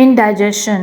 indigestion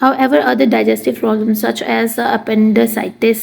However, other digestive problems such as appendicitis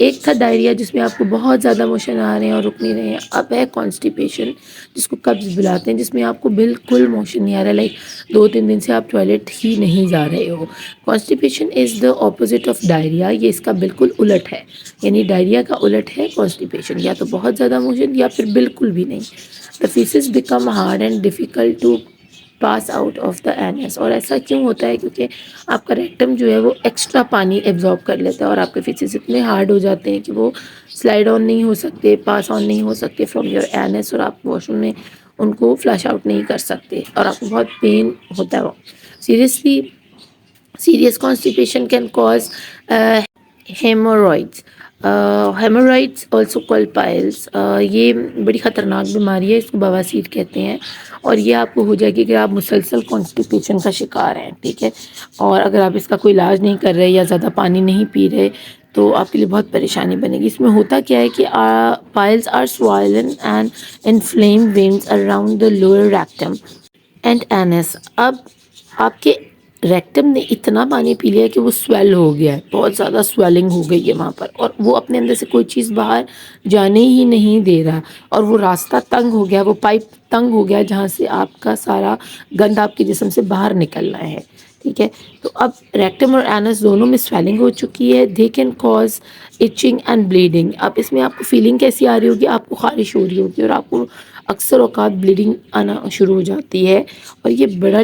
ایک تھا diarrhoea جس میں آپ کو بہت زیادہ موشن آ رہے ہیں اور رک نہیں رہے ہیں، اب ہے کانسٹیپیشن جس کو قبض بلاتے ہیں، جس میں آپ کو بالکل موشن نہیں آ رہا، لائک 2-3 دن سے آپ ٹوائلٹ ہی نہیں جا رہے ہو۔ Constipation is the opposite of diarrhoea, یہ اس کا بالکل الٹ ہے، یعنی ڈائریا کا الٹ ہے کانسٹیپیشن، یا تو بہت زیادہ موشن یا پھر بالکل بھی نہیں۔ The faeces become hard and difficult to pass out of the anus, اور ایسا کیوں ہوتا ہے؟ کیونکہ آپ کا ریکٹم جو ہے وہ ایکسٹرا پانی ایبزارب کر لیتا ہے اور آپ کے فیسز اتنے ہارڈ ہو جاتے ہیں کہ وہ سلائڈ آن نہیں ہو سکتے، پاس آن نہیں ہو سکتے فرام یور اینس، اور آپ واش روم میں ان کو فلش آؤٹ نہیں کر سکتے اور آپ کو بہت پین ہوتا ہے۔ Seriously serious constipation can cause haemorrhoids, haemorrhoids also called piles, یہ بڑی خطرناک بیماری ہے، اس کو بواسیر کہتے ہیں، اور یہ آپ کو ہو جائے گی کہ آپ مسلسل کانسٹیپیشن کا شکار ہیں، ٹھیک ہے، اور اگر آپ اس کا کوئی علاج نہیں کر رہے یا زیادہ پانی نہیں پی رہے تو آپ کے لیے بہت پریشانی بنے گی۔ اس میں ہوتا کیا ہے کہ piles are swollen and inflamed veins around the lower rectum and anus, اب آپ کے ریکٹم نے اتنا پانی پی لیا کہ وہ سویل ہو گیا ہے، بہت زیادہ سویلنگ ہو گئی ہے وہاں پر، اور وہ اپنے اندر سے کوئی چیز باہر جانے ہی نہیں دے رہا، اور وہ راستہ تنگ ہو گیا، وہ پائپ تنگ ہو گیا جہاں سے آپ کا سارا گند آپ کے جسم سے باہر نکلنا ہے، ٹھیک ہے۔ تو اب ریکٹم اور اینس دونوں میں سویلنگ ہو چکی ہے، they can cause itching and bleeding. اب اس میں آپ کو فیلنگ کیسی آ رہی ہوگی؟ آپ کو خارش ہو رہی ہوگی اور آپ کو اکثر اوقات بلیڈنگ آنا شروع ہو جاتی ہے، اور یہ بڑا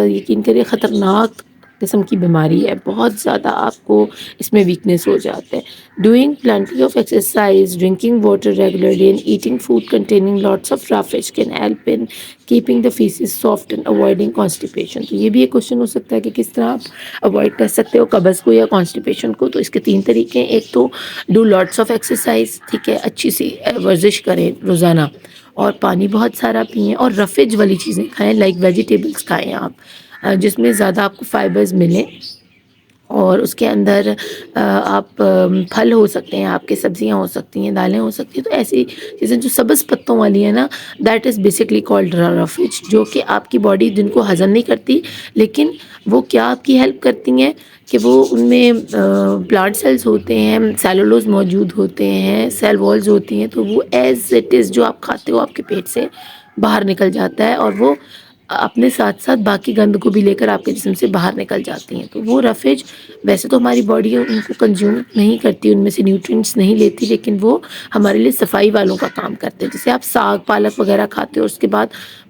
یقین کریے خطرناک قسم کی بیماری ہے، بہت زیادہ آپ کو اس میں ویکنیس ہو جاتا ہے۔ Doing plenty of exercise, drinking water regularly and eating food containing lots of raw fish can help in keeping the faces soft and avoiding constipation. تو یہ بھی ایک کوشچن ہو سکتا ہے کہ کس طرح آپ اوائڈ کر سکتے ہو قبض کو یا کانسٹیپیشن کو۔ تو اس کے 3 طریقے ہیں، ایک تو ڈو لاٹس آف ایکسرسائز، ٹھیک ہے، اچھی سی ورزش کریں روزانہ، اور پانی بہت سارا پئیں، اور رفیج والی چیزیں کھائیں، لائک ویجیٹیبلس کھائیں آپ، جس میں زیادہ آپ کو فائبرز ملیں، اور اس کے اندر آپ پھل ہو سکتے ہیں، آپ کے سبزیاں ہو سکتی ہیں، دالیں ہو سکتی ہیں، تو ایسی چیزیں جو سبز پتوں والی ہیں نا، دیٹ از بیسکلی کالڈ رفیج، جو کہ آپ کی باڈی جن کو ہضم نہیں کرتی، لیکن وہ کیا آپ کی ہیلپ کرتی ہیں کہ وہ ان میں پلانٹ سیلز ہوتے ہیں، سیلولوز موجود ہوتے ہیں، سیل والز ہوتی ہیں، تو وہ ایز اٹ از جو آپ کھاتے ہو آپ کے پیٹ سے باہر نکل جاتا ہے، اور وہ اپنے ساتھ ساتھ باقی گند کو بھی لے کر آپ کے جسم سے باہر نکل جاتی ہیں۔ تو وہ رفیج ویسے تو ہماری باڈی ان کو کنزیوم نہیں کرتی، ان میں سے نیوٹرینٹس نہیں لیتی، لیکن وہ ہمارے لیے صفائی والوں کا کام کرتے ہیں۔ جیسے آپ ساگ پالک وغیرہ کھاتے ہو، اس کے بعد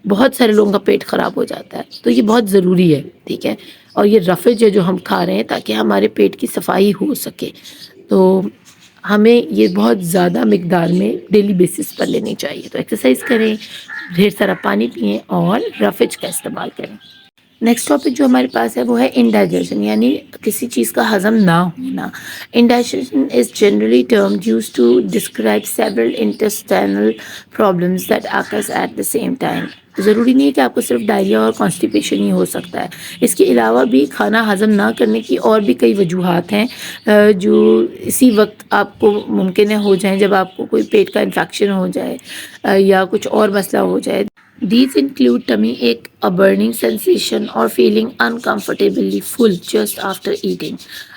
بہت سارے لوگوں کا پیٹ خراب ہو جاتا ہے، تو یہ بہت ضروری ہے، ٹھیک ہے، اور یہ رفیج ہے جو ہم کھا رہے ہیں تاکہ ہمارے پیٹ کی صفائی ہو سکے، تو ہمیں یہ بہت زیادہ مقدار میں ڈیلی بیسس پر لینی چاہیے۔ تو ایکسرسائز کریں، ڈھیر سارا پانی پئیں، اور رفیج کا استعمال کریں۔ نیکسٹ ٹاپک جو ہمارے پاس ہے وہ ہے انڈائجیشن، یعنی کسی چیز کا ہضم نہ ہونا۔ Indigestion is generally termed use to describe several intestinal problems that occurs at the same time. ضروری نہیں ہے کہ آپ کو صرف ڈائریا اور کانسٹیپیشن ہی ہو سکتا ہے، اس کے علاوہ بھی کھانا ہضم نہ کرنے کی اور بھی کئی وجوہات ہیں جو اسی وقت آپ کو ممکن ہے ہو جائیں جب آپ کو کوئی پیٹ کا انفیکشن ہو جائے یا کچھ اور مسئلہ ہو جائے۔ These include tummy ache, a burning sensation, or feeling uncomfortably full just after eating۔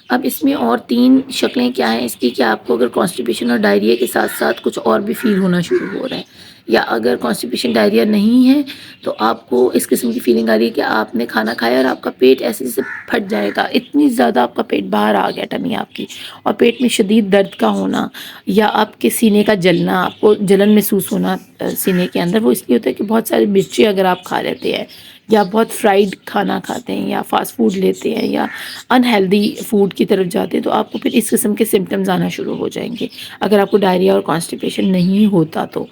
اب اس میں اور 3 شکلیں کیا ہیں اس کی، کہ آپ کو اگر کانسٹیپیشن اور ڈائریا کے ساتھ ساتھ کچھ اور بھی فیل ہونا شروع ہو رہا ہے، یا اگر کانسٹیپیشن ڈائریا نہیں ہے تو آپ کو اس قسم کی فیلنگ آ رہی ہے کہ آپ نے کھانا کھایا اور آپ کا پیٹ ایسے جیسے پھٹ جائے گا، اتنی زیادہ آپ کا پیٹ باہر آ گیا ٹمی آپ کی، اور پیٹ میں شدید درد کا ہونا، یا آپ کے سینے کا جلنا، آپ کو جلن محسوس ہونا سینے کے اندر، وہ اس لیے ہوتا ہے کہ بہت ساری مرچیں اگر آپ کھا لیتے ہیں، یا بہت فرائیڈ کھانا کھاتے ہیں، یا فاسٹ فوڈ لیتے ہیں، یا انہیلدی فوڈ کی طرف جاتے ہیں، تو آپ کو پھر اس قسم کے سمٹمز آنا شروع ہو جائیں گے اگر آپ کو ڈائریا اور کانسٹیپیشن نہیں ہوتا تو۔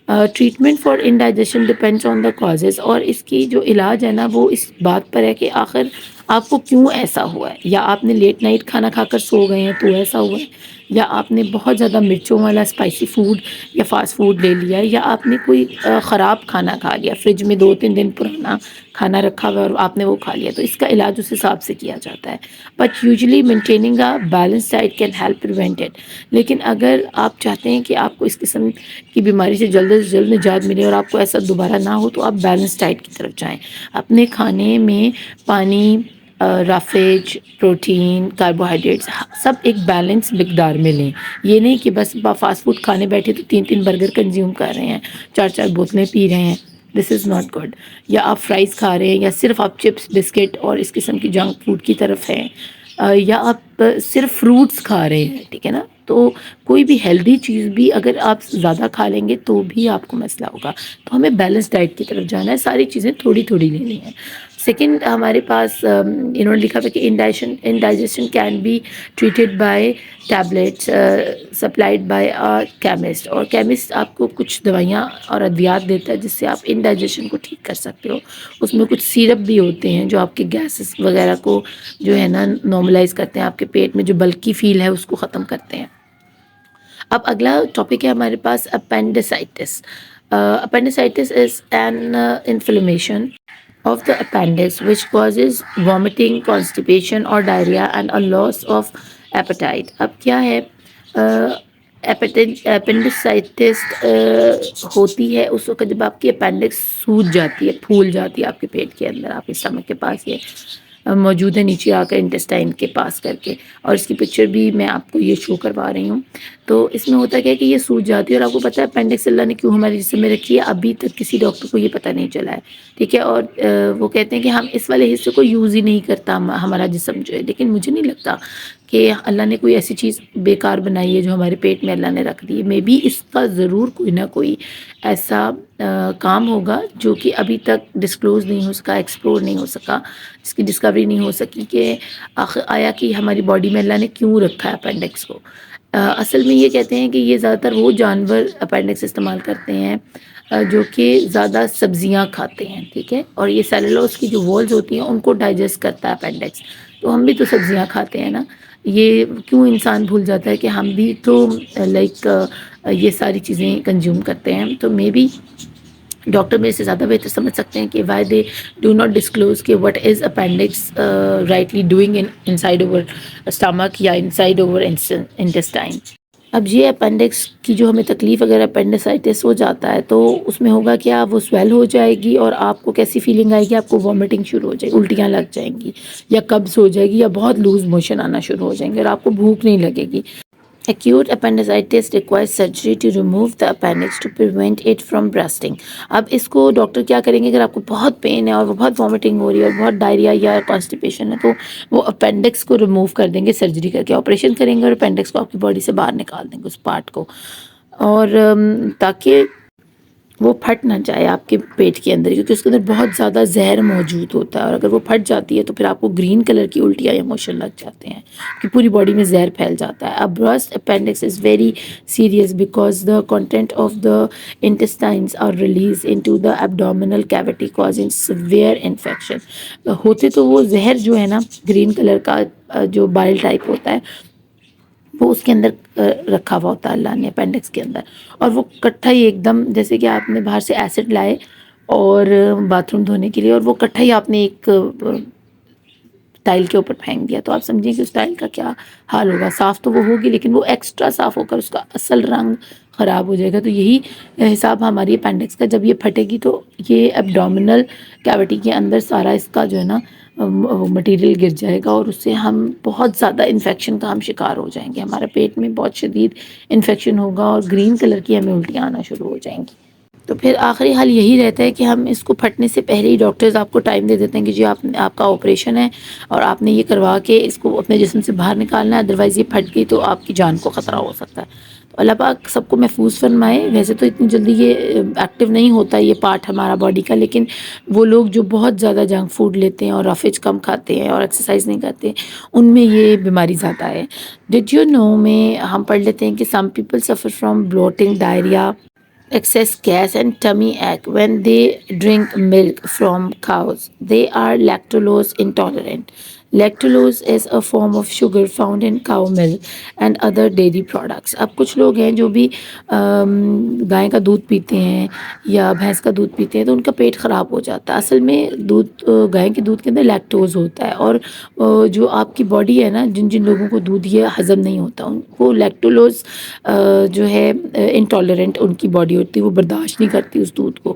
Treatment for indigestion depends on the causes, اور اس کی جو علاج ہے نا وہ اس بات پر ہے کہ آخر آپ کو کیوں ایسا ہوا ہے، یا آپ نے لیٹ نائٹ کھانا کھا کر سو گئے ہیں تو ایسا ہوا ہے، یا آپ نے بہت زیادہ مرچوں والا اسپائسی فوڈ یا فاسٹ فوڈ لے لیا، یا آپ نے کوئی خراب کھانا کھا لیا، فریج میں 2-3 دن پرانا کھانا رکھا ہوا اور آپ نے وہ کھا لیا، تو اس کا علاج اس حساب سے کیا جاتا ہے۔ But usually maintaining a balance diet can help prevent it. لیکن اگر آپ چاہتے ہیں کہ آپ کو اس قسم کی بیماری سے جلد نجات ملے اور آپ کو ایسا دوبارہ نہ ہو، تو آپ بیلنس ڈائٹ کی طرف جائیں، اپنے کھانے میں پانی، رافیج، پروٹین، کاربوہائیڈریٹس سب ایک بیلنس مقدار میں لیں. یہ نہیں کہ بس فاسٹ فوڈ کھانے بیٹھے تو 3 برگر کنزیوم کر رہے ہیں، 4 بوتلیں پی رہے ہیں. دس از ناٹ گڈ. یا آپ فرائز کھا رہے ہیں، یا صرف آپ چپس بسکٹ اور اس قسم کی جنک فوڈ کی طرف ہیں، یا آپ صرف فروٹس کھا رہے ہیں. ٹھیک ہے نا؟ تو کوئی بھی ہیلدی چیز بھی اگر آپ زیادہ کھا لیں گے تو بھی آپ کو مسئلہ ہوگا. تو ہمیں بیلنس ڈائٹ کی طرف جانا ہے، ساری چیزیں تھوڑی تھوڑی لینی ہیں. سیکنڈ، ہمارے پاس انہوں نے لکھا ہوا کہ indigestion can be treated by tablets supplied by chemist. اور کیمسٹ آپ کو کچھ دوائیاں اور ادویات دیتا ہے جس سے آپ انڈائجیشن کو ٹھیک کر سکتے ہو. اس میں کچھ سیرپ بھی ہوتے ہیں جو آپ کے گیسز وغیرہ کو جو ہے نا نارملائز کرتے ہیں، آپ کے پیٹ میں جو بلکی فیل ہے اس کو ختم کرتے ہیں. اب اگلا ٹاپک ہے ہمارے پاس appendicitis. Appendicitis is an inflammation of the appendix which causes vomiting, constipation or diarrhea and a loss of appetite. اب کیا ہے اپینڈیسائٹس ہوتی ہے اس وقت جب آپ کی اپینڈکس سوج جاتی ہے، پھول جاتی ہے آپ کے پیٹ کے اندر، آپ کے اسٹمک کے پاس یہ موجود ہے، نیچے آ کر انٹسٹائن کے پاس کر کے. اور اس کی پکچر بھی میں آپ کو یہ شو کروا رہی ہوں. تو اس میں ہوتا کیا ہے کہ یہ سوج جاتی ہے، اور آپ کو پتہ ہے اپینڈکس اللہ نے کیوں ہمارے جسم میں رکھی ہے ابھی تک کسی ڈاکٹر کو یہ پتہ نہیں چلا ہے. ٹھیک ہے؟ اور وہ کہتے ہیں کہ ہم اس والے حصے کو یوز ہی نہیں کرتا ہمارا جسم جو ہے. لیکن مجھے نہیں لگتا کہ اللہ نے کوئی ایسی چیز بیکار بنائی ہے جو ہمارے پیٹ میں اللہ نے رکھ دی ہے. مے بی اس کا ضرور کوئی نہ کوئی ایسا کام ہوگا جو کہ ابھی تک ڈسکلوز نہیں ہو سکا، ایکسپلور نہیں ہو سکا، اس کی ڈسکوری نہیں ہو سکی کہ آیا کہ ہماری باڈی میں اللہ نے کیوں رکھا ہے اپینڈکس کو. اصل میں یہ کہتے ہیں کہ یہ زیادہ تر وہ جانور اپینڈکس استعمال کرتے ہیں جو کہ زیادہ سبزیاں کھاتے ہیں. ٹھیک ہے؟ اور یہ سیلولوز کی جو والز ہوتی ہیں ان کو ڈائجسٹ کرتا ہے اپینڈکس. تو ہم بھی تو سبزیاں کھاتے ہیں نا. یہ کیوں انسان بھول جاتا ہے کہ ہم بھی تو لائک یہ ساری چیزیں کنزیوم کرتے ہیں. تو مے بی ڈاکٹر میرے سے زیادہ بہتر سمجھ سکتے ہیں کہ why they do not disclose کہ what is appendix rightly doing inside over stomach یا ان سائڈ اوور انٹسٹائن. اب یہ اپینڈکس کی جو ہمیں تکلیف اگر اپینڈیسائٹس ہو جاتا ہے تو اس میں ہوگا کیا، وہ سویل ہو جائے گی اور آپ کو کیسی فیلنگ آئے گی، آپ کو وامٹنگ شروع ہو جائے گی، الٹیاں لگ جائیں گی، یا قبض ہو جائے گی، یا بہت لوز موشن آنا شروع ہو جائیں گے، اور آپ کو بھوک نہیں لگے گی. Acute appendicitis requires surgery to remove the appendix to prevent it from bursting. اب اس کو ڈاکٹر کیا کریں گے اگر آپ کو بہت پین ہے اور وہ بہت وامٹنگ ہو رہی ہے اور بہت ڈائریا یا کانسٹیپیشن ہے، تو وہ اپینڈکس کو ریموو کر دیں گے، سرجری کر کے آپریشن کریں گے اور اپینڈکس کو آپ کی باڈی سے باہر نکال دیں گے اس پارٹ کو، اور تاکہ وہ پھٹ نہ جائے آپ کے پیٹ کے اندر، کیونکہ اس کے اندر بہت زیادہ زہر موجود ہوتا ہے، اور اگر وہ پھٹ جاتی ہے تو پھر آپ کو گرین کلر کی الٹیاں یا موشن لگ جاتے ہیں کہ پوری باڈی میں زہر پھیل جاتا ہے. اب burst appendix is very serious because the content of the intestines are release into the abdominal cavity causing severe infection. ہوتے تو وہ زہر جو ہے نا گرین کلر کا جو بائل ٹائپ ہوتا ہے وہ اس کے اندر رکھا ہوا ہوتا ہے اللہ نے اپینڈکس کے اندر، اور وہ کٹھا ہی ایک دم جیسے کہ آپ نے باہر سے ایسڈ لائے اور باتھ روم دھونے کے لیے، اور وہ کٹھا ہی آپ نے ایک ٹائل کے اوپر پھینک دیا، تو آپ سمجھیں کہ اس ٹائل کا کیا حال ہوگا. صاف تو وہ ہوگی لیکن وہ ایکسٹرا صاف ہو کر اس کا اصل رنگ خراب ہو جائے گا. تو یہی حساب ہماری اپینڈکس کا، جب یہ پھٹے گی تو یہ ایبڈومینل کیوٹی کے اندر سارا اس کا جو ہے نا مٹیریل گر جائے گا، اور اس سے ہم بہت زیادہ انفیکشن کا ہم شکار ہو جائیں گے. ہمارا پیٹ میں بہت شدید انفیکشن ہوگا اور گرین کلر کی ہمیں الٹیاں آنا شروع ہو جائیں گی. تو پھر آخری حل یہی رہتا ہے کہ ہم اس کو پھٹنے سے پہلے ہی ڈاکٹرز آپ کو ٹائم دے دیتے ہیں کہ جی آپ کا آپریشن ہے اور آپ نے یہ کروا کے اس کو اپنے جسم سے باہر نکالنا ہے، ادروائز یہ پھٹ گئی تو آپ کی جان کو خطرہ ہو سکتا ہے. تو اللہ پاک سب کو محفوظ فرمائے. ویسے تو اتنی جلدی یہ ایکٹیو نہیں ہوتا یہ پارٹ ہمارا باڈی کا، لیکن وہ لوگ جو بہت زیادہ جنک فوڈ لیتے ہیں اور رفیج کم کھاتے ہیں اور ایکسرسائز نہیں کرتے ان میں یہ بیماری زیادہ ہے. ڈڈ یو نو میں ہم پڑھ لیتے ہیں کہ some people suffer from blotting, diarrhoea, excess gas and tummy ache when they drink milk from cows. They are lactose intolerant. Lactose is a form of sugar found in cow milk and other dairy products. اب کچھ لوگ ہیں جو بھی گائے کا دودھ پیتے ہیں یا بھینس کا دودھ پیتے ہیں تو ان کا پیٹ خراب ہو جاتا ہے. اصل میں گائے کے دودھ کے اندر لیکٹوز ہوتا ہے، اور جو آپ کی باڈی ہے نا، جن لوگوں کو دودھ یہ ہضم نہیں ہوتا ان کو لیکٹوز جو ہے انٹالرنٹ ان کی باڈی ہوتی ہے، وہ برداشت نہیں کرتی اس دودھ کو.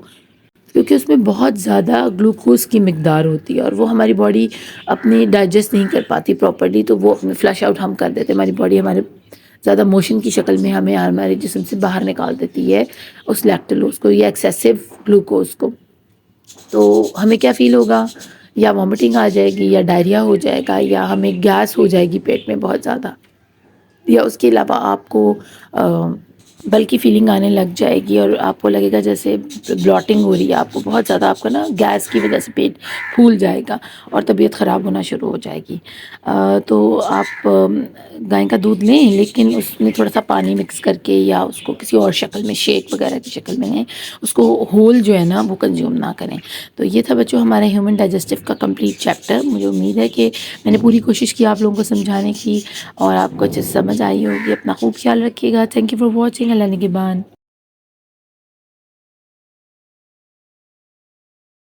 کیونکہ اس میں بہت زیادہ گلوکوز کی مقدار ہوتی ہے اور وہ ہماری باڈی اپنی ڈائجسٹ نہیں کر پاتی پراپرلی، تو وہ اپنے فلش آؤٹ ہم کر دیتے ہیں، ہماری باڈی ہمارے زیادہ موشن کی شکل میں ہمیں ہمارے جسم سے باہر نکال دیتی ہے اس لیکٹلوز کو یا ایکسیسو گلوکوز کو. تو ہمیں کیا فیل ہوگا؟ یا وامٹنگ آ جائے گی، یا ڈائریا ہو جائے گا، یا ہمیں گیس ہو جائے گی پیٹ میں بہت زیادہ، یا اس کے علاوہ آپ کو بلکی فیلنگ آنے لگ جائے گی اور آپ کو لگے گا جیسے بلاٹنگ ہو رہی ہے آپ کو بہت زیادہ، آپ کا نا گیس کی وجہ سے پیٹ پھول جائے گا اور طبیعت خراب ہونا شروع ہو جائے گی. تو آپ گائے کا دودھ لیں، لیکن اس میں تھوڑا سا پانی مکس کر کے یا اس کو کسی اور شکل میں شیک وغیرہ کی شکل میں لیں، اس کو ہول جو ہے نا وہ کنزیوم نہ کریں. تو یہ تھا بچوں ہمارا ہیومن ڈائجسٹو کا کمپلیٹ چیپٹر. مجھے امید ہے کہ میں نے پوری کوشش کی آپ لوگوں کو سمجھانے کی اور آپ کو اچھے سے سمجھ آئی ہوگی. اپنا خوب خیال رکھیے گا. Thank you for watching. اللہ نگہبان.